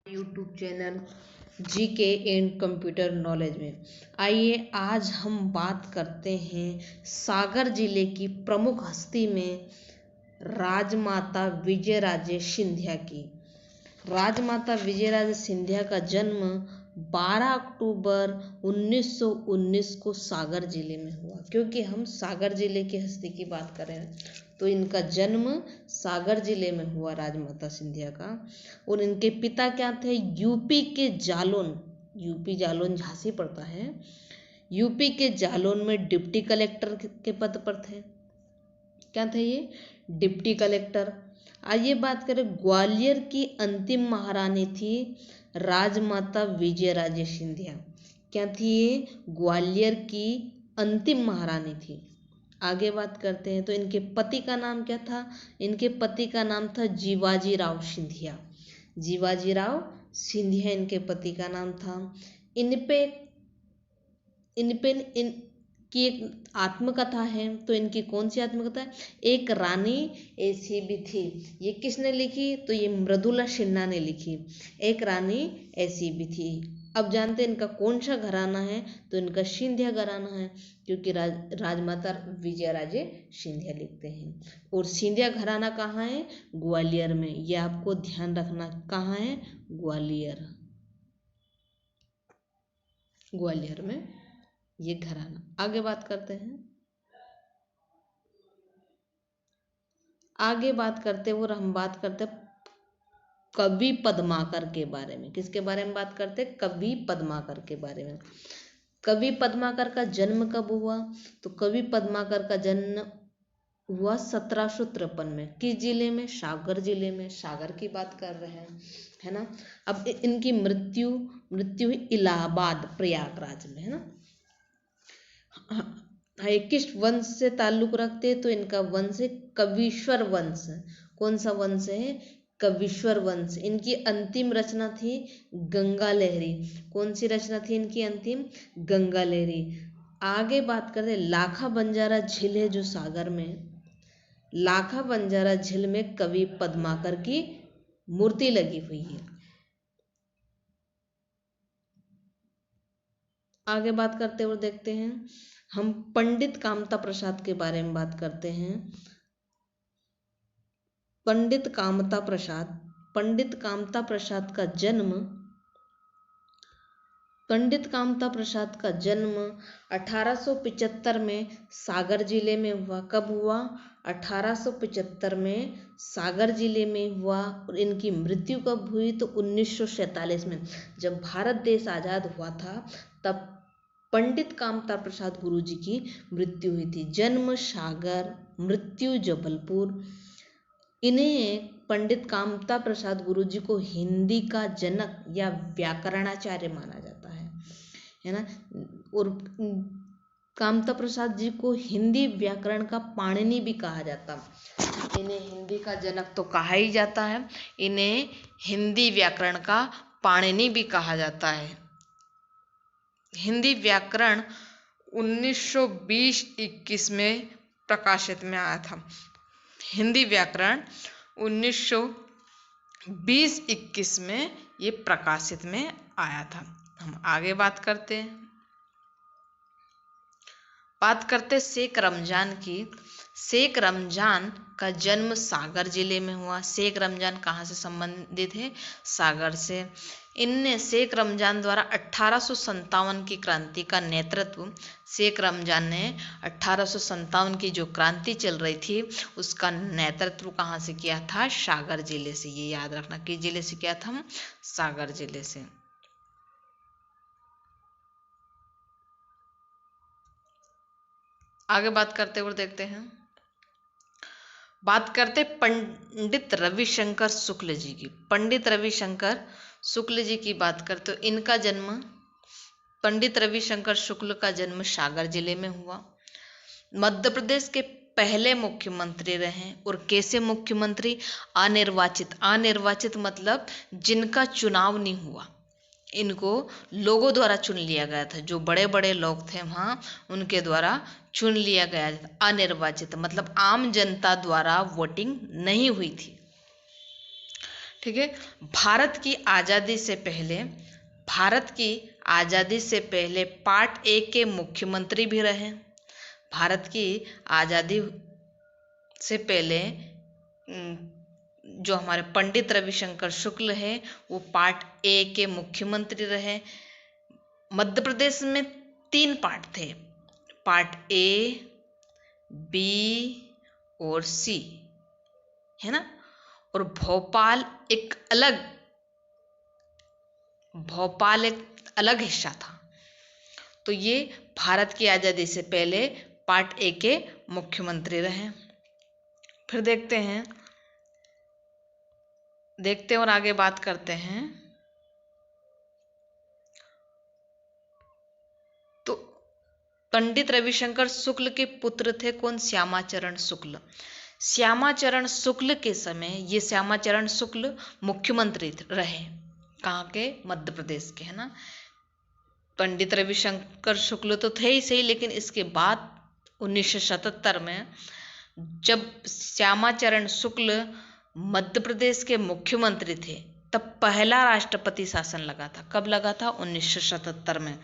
YouTube channel GK and computer knowledge में। आइए आज हम बात करते हैं सागर जिले की प्रमुख हस्ती में राजमाता विजयराजे सिंधिया की। राजमाता विजयराजे सिंधिया का जन्म 12 अक्टूबर 1919 को सागर जिले में हुआ। क्योंकि हम सागर जिले की हस्ती की बात कर रहे हैं तो इनका जन्म सागर जिले में हुआ राजमाता सिंधिया का। और इनके पिता क्या थे? यूपी के जालौन, यूपी जालौन झांसी पड़ता है, यूपी के जालौन में डिप्टी कलेक्टर के पद पर थे। क्या थे ये? Deputy collector. आइए बात करें, ग्वालियर की अंतिम महारानी थी राजमाता विजयराजे सिंधिया। क्या थी ये? ग्वालियर की अंतिम महारानी थी। आगे बात करते हैं तो इनके पति का नाम क्या था? इनके पति का नाम था जीवाजीराव सिंधिया। जीवाजीराव सिंधिया इनके पति का नाम था। इनकी एक आत्मकथा है। तो इनकी कौन सी आत्मकथा है? एक रानी ऐसी भी थी। ये किसने लिखी? तो ये मृदुला सिन्हा ने लिखी। एक रानी ऐसी भी थी। अब जानते हैं इनका कौन सा घराना है? तो इनका सिंधिया घराना है, क्योंकि राजमाता विजयराजे सिंधिया लिखते हैं। और सिंधिया घराना कहाँ है? ग्वालियर में। यह आपको ध्यान रखना, कहाँ है? ग्वालियर, ग्वालियर में ये घराना। आगे बात करते हैं, आगे बात करते और हम बात करते कवि पद्माकर के बारे में। किसके बारे में बात करते? कवि पद्माकर के बारे में। कवि पद्माकर का जन्म कब हुआ? तो कवि पद्माकर का जन्म हुआ 1753 में। किस जिले में? सागर जिले में। सागर की बात कर रहे हैं, है ना। अब इनकी मृत्यु हुई इलाहाबाद, प्रयागराज में, है ना। किस वंश से ताल्लुक रखते हैं? तो इनका वंश है कवीश्वर वंश। कौन सा वंश है? कवीश्वर वंश। इनकी अंतिम रचना थी गंगा लहरी। कौन सी रचना थी इनकी अंतिम? गंगा लहरी। आगे बात करते हैं, लाखा बंजारा झील है जो सागर में, लाखा बंजारा झील में कवि पद्माकर की मूर्ति लगी हुई है। आगे बात करते हुए देखते हैं हम पंडित कामता प्रसाद के बारे में बात करते हैं। पंडित कामता प्रसाद, पंडित कामता प्रसाद का जन्म, पंडित कामता प्रसाद का जन्म 1875 में सागर जिले में हुआ। कब हुआ? 1875 में सागर जिले में हुआ। और इनकी मृत्यु कब हुई? तो 1947 में, जब भारत देश आज़ाद हुआ था तब पंडित कामता प्रसाद गुरुजी की मृत्यु हुई थी। जन्म सागर, मृत्यु जबलपुर। इन्हें पंडित कामता प्रसाद गुरुजी को हिंदी का जनक या व्याकरणाचार्य माना जाता है ना। और कामता प्रसाद जी को हिंदी व्याकरण का पाणिनि भी कहा जाता। इन्हें हिंदी का जनक तो कहा ही जाता है, इन्हें हिंदी व्याकरण का पाणिनि भी कहा जाता है। हिंदी व्याकरण 1920-21 में प्रकाशित में आया था। हिंदी व्याकरण 1920-21 में ये प्रकाशित में आया था। हम आगे बात करते हैं, शेख रमजान की। शेख रमजान का जन्म सागर जिले में हुआ। शेख रमजान कहाँ से संबंधित है? सागर से। इनने शेख रमजान द्वारा 1857 की क्रांति का नेतृत्व, शेख रमजान ने 1857 की जो क्रांति चल रही थी उसका नेतृत्व कहाँ से किया था? सागर जिले से। ये याद रखना, किस जिले से किया था? सागर जिले से। आगे बात करते हुए देखते हैं, बात करते पंडित रविशंकर शुक्ल जी की। पंडित रविशंकर शुक्ल जी की बात करते तो इनका जन्म, पंडित रविशंकर शुक्ल का जन्म सागर जिले में हुआ। मध्य प्रदेश के पहले मुख्यमंत्री रहे। और कैसे मुख्यमंत्री? अनिर्वाचित। अनिर्वाचित मतलब जिनका चुनाव नहीं हुआ, इनको लोगों द्वारा चुन लिया गया था। जो बड़े बड़े लोग थे वहाँ, उनके द्वारा चुन लिया गया था। अनिर्वाचित मतलब आम जनता द्वारा वोटिंग नहीं हुई थी, ठीक है। भारत की आज़ादी से पहले पार्ट ए के मुख्यमंत्री भी रहे। भारत की आज़ादी से पहले जो हमारे पंडित रविशंकर शुक्ल है वो पार्ट ए के मुख्यमंत्री रहे। मध्य प्रदेश में 3 पार्ट थे, पार्ट ए, बी और सी, है ना। और भोपाल एक अलग हिस्सा था। तो ये भारत की आज़ादी से पहले पार्ट ए के मुख्यमंत्री रहे। फिर देखते हैं और आगे बात करते हैं। तो पंडित रविशंकर शुक्ल के पुत्र थे कौन? श्यामाचरण शुक्ल। श्यामाचरण शुक्ल के समय ये श्यामाचरण शुक्ल मुख्यमंत्री रहे। कहाँ के? मध्य प्रदेश के, है ना। पंडित रविशंकर शुक्ल तो थे ही सही, लेकिन इसके बाद 1977 में जब श्यामाचरण शुक्ल मध्य प्रदेश के मुख्यमंत्री थे तब पहला राष्ट्रपति शासन लगा था। कब लगा था? 1977 में।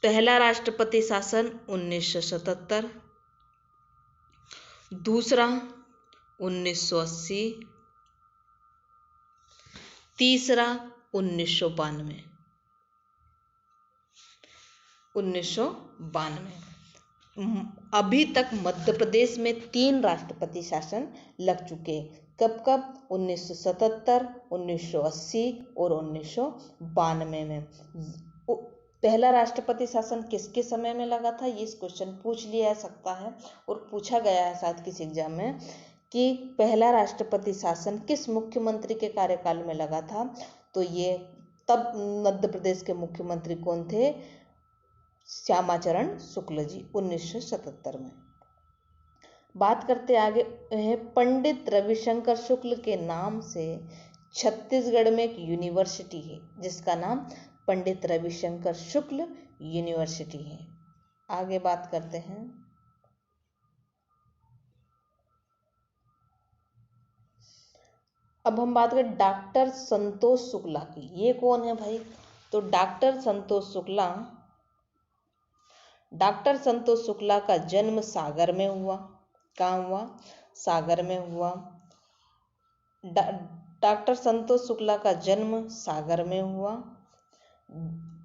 पहला राष्ट्रपति शासन 1977, दूसरा 1980, तीसरा 1992। 1992 अभी तक मध्य प्रदेश में 3 राष्ट्रपति शासन लग चुके। कब कब? 1977, 1980 और 1992 में। पहला राष्ट्रपति शासन किसके समय में लगा था? ये क्वेश्चन पूछ लिया जा सकता है और पूछा गया है शायद किसी एग्जाम में कि पहला राष्ट्रपति शासन किस मुख्यमंत्री के कार्यकाल में लगा था। तो ये तब मध्य प्रदेश के मुख्यमंत्री कौन थे? श्यामाचरण शुक्ल जी, 1977 में। बात करते आगे हैं। पंडित रविशंकर शुक्ल के नाम से छत्तीसगढ़ में एक यूनिवर्सिटी है जिसका नाम पंडित रविशंकर शुक्ल यूनिवर्सिटी है। आगे बात करते हैं। अब हम बात करें डॉक्टर संतोष शुक्ला की। ये कौन है भाई? तो डॉक्टर संतोष शुक्ला का जन्म सागर में हुआ। कहाँ हुआ? सागर में हुआ। डॉक्टर संतोष शुक्ला का जन्म सागर में हुआ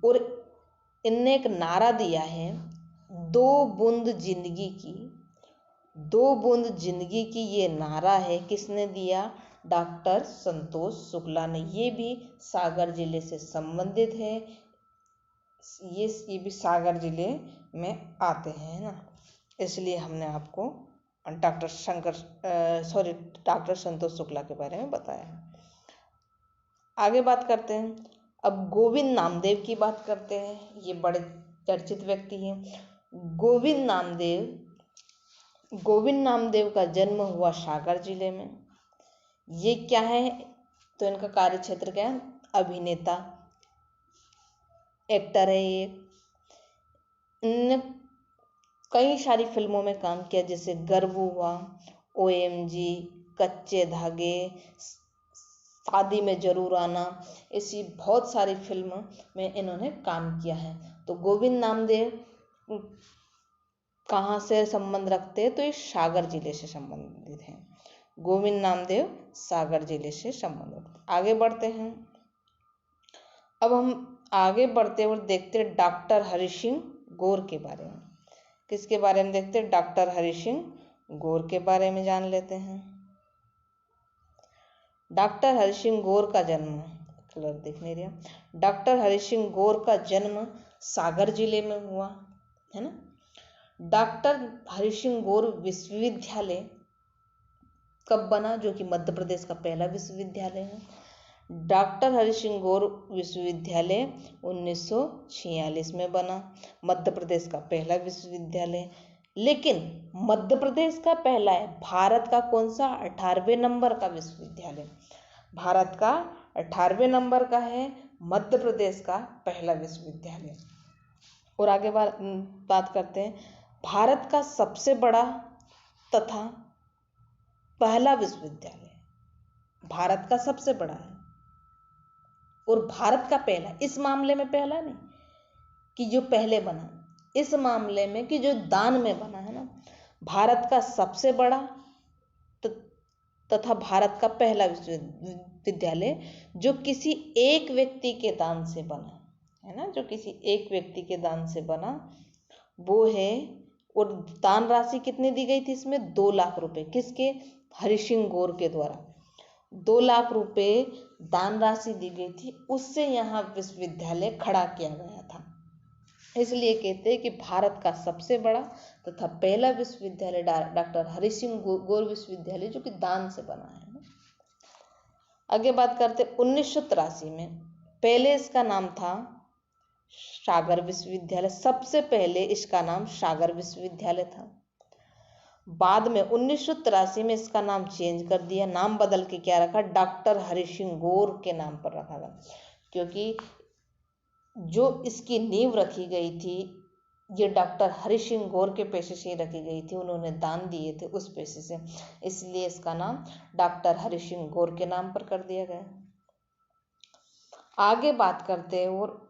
और इनने एक नारा दिया है, 2 बूंद जिंदगी की ये नारा है। किसने दिया? डॉक्टर संतोष शुक्ला ने। ये भी सागर जिले से संबंधित है। ये भी सागर जिले में आते हैं ना, इसलिए हमने आपको डॉक्टर संतोष शुक्ला के बारे में बताया है। आगे बात करते हैं। अब गोविंद नामदेव की बात करते हैं। ये बड़े चर्चित व्यक्ति हैं। गोविंद नामदेव का जन्म हुआ सागर जिले में। ये क्या है? तो इनका कार्य क्षेत्र क्या है? अभिनेता, एक्टर है ये। इनने कई सारी फिल्मों में काम किया, जैसे गर्व हुआ, OMG, कच्चे धागे, शादी में जरूर आना, ऐसी बहुत सारी फिल्मों में इन्होंने काम किया है। तो गोविंद नामदेव कहाँ से संबंध रखते हैं? तो ये सागर जिले से संबंधित हैं। गोविंद नामदेव सागर जिले से संबंधित। आगे बढ़ते हैं। अब हम आगे बढ़ते और देखते हैं डॉक्टर हरि सिंह गौर के बारे में। किसके बारे में देखते हैं? डॉक्टर हरि सिंह गौर के बारे में जान लेते हैं। डॉक्टर हरि सिंह गौर का जन्म, कलर दिख नहीं रहा। डॉक्टर हरि सिंह गौर का जन्म सागर जिले में हुआ, है ना। डॉक्टर हरि सिंह गौर विश्वविद्यालय कब बना? जो कि मध्य प्रदेश का पहला विश्वविद्यालय है। डॉक्टर हरि सिंह गौर विश्वविद्यालय 1946 में बना, मध्य प्रदेश का पहला विश्वविद्यालय। लेकिन मध्य प्रदेश का पहला है, भारत का कौन सा? 18वें नंबर का विश्वविद्यालय। भारत का 18वें नंबर का है, मध्य प्रदेश का पहला विश्वविद्यालय। और आगे बात करते हैं। भारत का सबसे बड़ा तथा पहला विश्वविद्यालय, भारत का सबसे बड़ा है और भारत का पहला, इस मामले में पहला नहीं कि जो पहले बना, इस मामले में कि जो दान में बना है ना, भारत का सबसे बड़ा तथा भारत का पहला विश्वविद्यालय जो किसी एक व्यक्ति के दान से बना है ना, जो किसी एक व्यक्ति के दान से बना वो है। और दान राशि कितनी दी गई थी इसमें? 2 लाख रुपए। किसके? हरि सिंह गौर के द्वारा 2 लाख रुपए दान राशि दी गई थी, उससे यहाँ विश्वविद्यालय खड़ा किया गया था। इसलिए कहते हैं कि भारत का सबसे बड़ा तथा पहला विश्वविद्यालय डॉक्टर हरि सिंह गौर विश्वविद्यालय जो कि दान से बना है। आगे बात करते 1983 में, पहले इसका नाम था सागर विश्वविद्यालय, सबसे पहले इसका नाम सागर विश्वविद्यालय था। बाद में 1983 में इसका नाम चेंज कर दिया, नाम बदल के क्या रखा? डॉक्टर हरि सिंह गौर के नाम पर रखा गया, क्योंकि जो इसकी नींव रखी गई थी ये डॉक्टर हरि सिंह गौर के पैसे से ही रखी गई थी, उन्होंने दान दिए थे उस पैसे से, इसलिए इसका नाम डॉक्टर हरि सिंह गौर के नाम पर कर दिया गया। आगे बात करते हैं और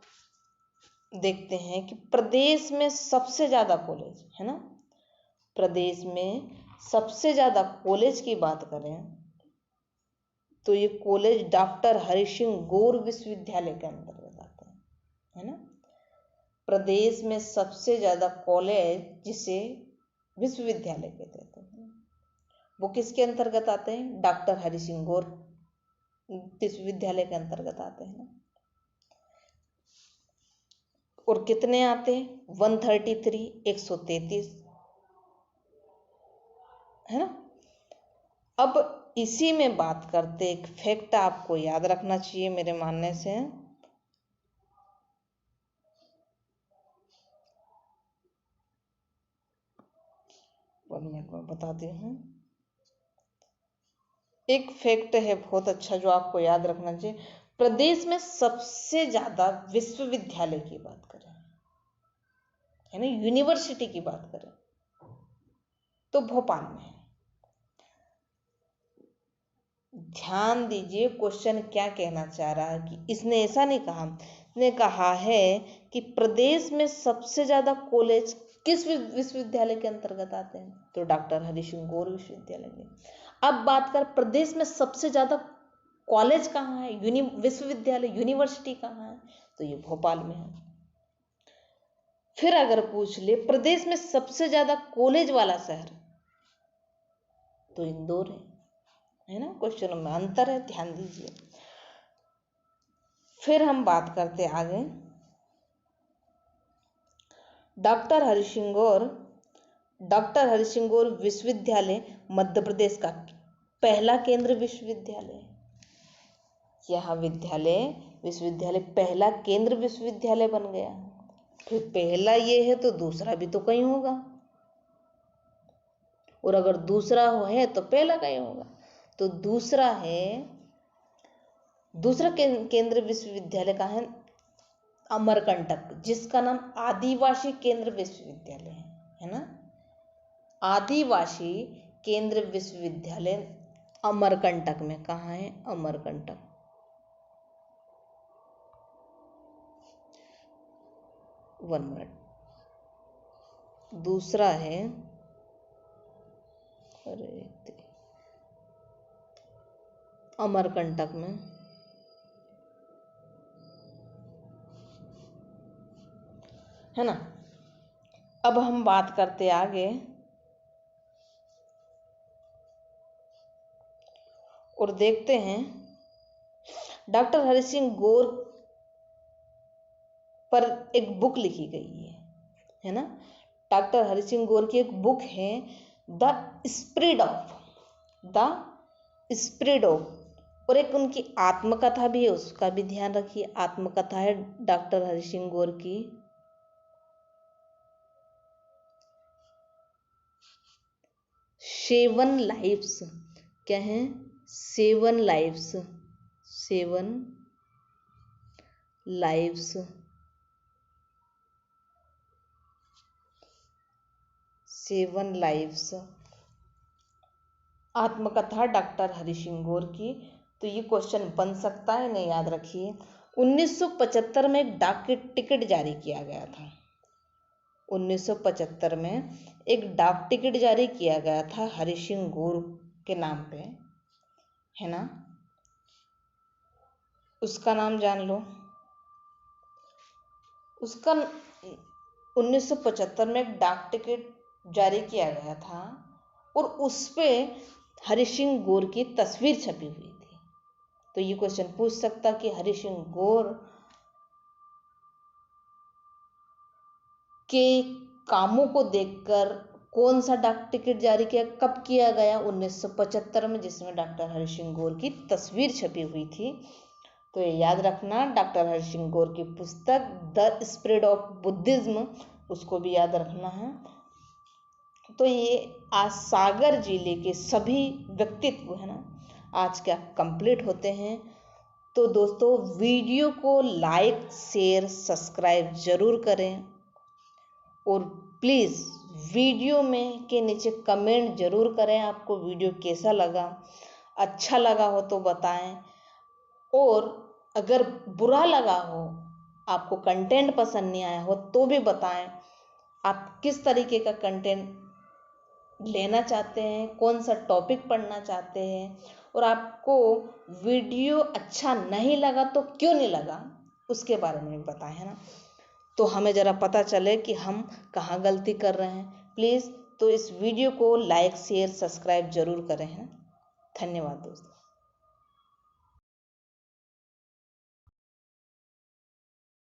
देखते हैं कि प्रदेश में सबसे ज्यादा कॉलेज है ना, प्रदेश में सबसे ज्यादा कॉलेज की बात करें तो ये कॉलेज डॉक्टर हरि सिंह गौर विश्वविद्यालय के अंतर्गत आते हैं, है ना। प्रदेश में सबसे ज्यादा कॉलेज जिसे विश्वविद्यालय कहते हैं वो किसके अंतर्गत आते हैं? डॉक्टर हरि सिंह गौर विश्वविद्यालय के अंतर्गत आते हैं ना। और कितने आते हैं? 133, 133 है ना। अब इसी में बात करते, एक फैक्ट आपको याद रखना चाहिए मेरे मानने से, 1 मिनट में बताती हूँ। एक फैक्ट है बहुत अच्छा जो आपको याद रखना चाहिए, प्रदेश में सबसे ज्यादा विश्वविद्यालय की बात करें है ना, यूनिवर्सिटी की बात करें तो भोपाल में है। ध्यान दीजिए क्वेश्चन क्या कहना चाह रहा है कि इसने ऐसा नहीं कहा, इसने कहा है कि प्रदेश में सबसे ज्यादा कॉलेज किस विश्वविद्यालय के अंतर्गत आते हैं? तो डॉक्टर हरि सिंह गौर विश्वविद्यालय में। अब बात कर प्रदेश में सबसे ज्यादा कॉलेज कहाँ है, विश्वविद्यालय यूनिवर्सिटी कहाँ है? तो ये भोपाल में है। फिर अगर पूछ ले प्रदेश में सबसे ज्यादा कॉलेज वाला शहर तो इंदौर है ना। क्वेश्चन में अंतर है, ध्यान दीजिए। फिर हम बात करते आगे, डॉक्टर हरि सिंह गौर विश्वविद्यालय मध्य प्रदेश का पहला केंद्र विश्वविद्यालय। यह विश्वविद्यालय पहला केंद्र विश्वविद्यालय बन गया। फिर पहला ये है तो दूसरा भी तो कहीं होगा, और अगर दूसरा है तो पहला कहीं होगा। तो दूसरा केंद्र विश्वविद्यालय का है अमरकंटक, जिसका नाम आदिवासी केंद्र विश्वविद्यालय है ना। आदिवासी केंद्र विश्वविद्यालय अमरकंटक में, कहाँ है? अमरकंटक। One minute. दूसरा है, अमरकंटक में, है ना। अब हम बात करते आगे और देखते हैं डॉक्टर हरि सिंह गौर पर एक बुक लिखी गई है ना। डॉक्टर हरि सिंह गौर की एक बुक है द स्प्रिट ऑफ, और एक उनकी आत्मकथा भी है, उसका भी ध्यान रखिए। आत्मकथा है डॉक्टर हरि सिंह गौर की 7 लाइव्स। क्या है? 7 लाइव्स, 7 लाइव्स आत्मकथा डॉक्टर हरि सिंह गौर की तो ये क्वेश्चन बन सकता है, नहीं याद रखिए। 1975 में एक डाक टिकट जारी किया गया था। 1975 में एक डाक टिकट जारी किया गया था हरि सिंह गौर के नाम पे, है ना। उसका नाम जान लो। उसका 1975 में एक डाक टिकट जारी किया गया था और उस पे हरि सिंह गौर की तस्वीर छपी हुई थी। तो ये क्वेश्चन पूछ सकता कि हरि सिंह गौर के कामों को देखकर कौन सा डाक टिकट जारी किया, कब किया गया? 1975 में, जिसमें डॉक्टर हरि सिंह गौर की तस्वीर छपी हुई थी। तो ये याद रखना, डॉक्टर हरि सिंह गौर की पुस्तक द स्प्रेड ऑफ बुद्धिज्म, उसको भी याद रखना है। तो ये आज सागर जिले के सभी व्यक्तित्व, है ना, आज क्या कंप्लीट होते हैं। तो दोस्तों, वीडियो को लाइक शेयर सब्सक्राइब जरूर करें और प्लीज़ वीडियो में के नीचे कमेंट जरूर करें, आपको वीडियो कैसा लगा। अच्छा लगा हो तो बताएं, और अगर बुरा लगा हो, आपको कंटेंट पसंद नहीं आया हो तो भी बताएं। आप किस तरीके का कंटेंट लेना चाहते हैं, कौन सा टॉपिक पढ़ना चाहते हैं, और आपको वीडियो अच्छा नहीं लगा तो क्यों नहीं लगा, उसके बारे में बताएं, है ना। तो हमें ज़रा पता चले कि हम कहाँ गलती कर रहे हैं। प्लीज़ तो इस वीडियो को लाइक शेयर सब्सक्राइब जरूर करें, है ना। धन्यवाद दोस्तों।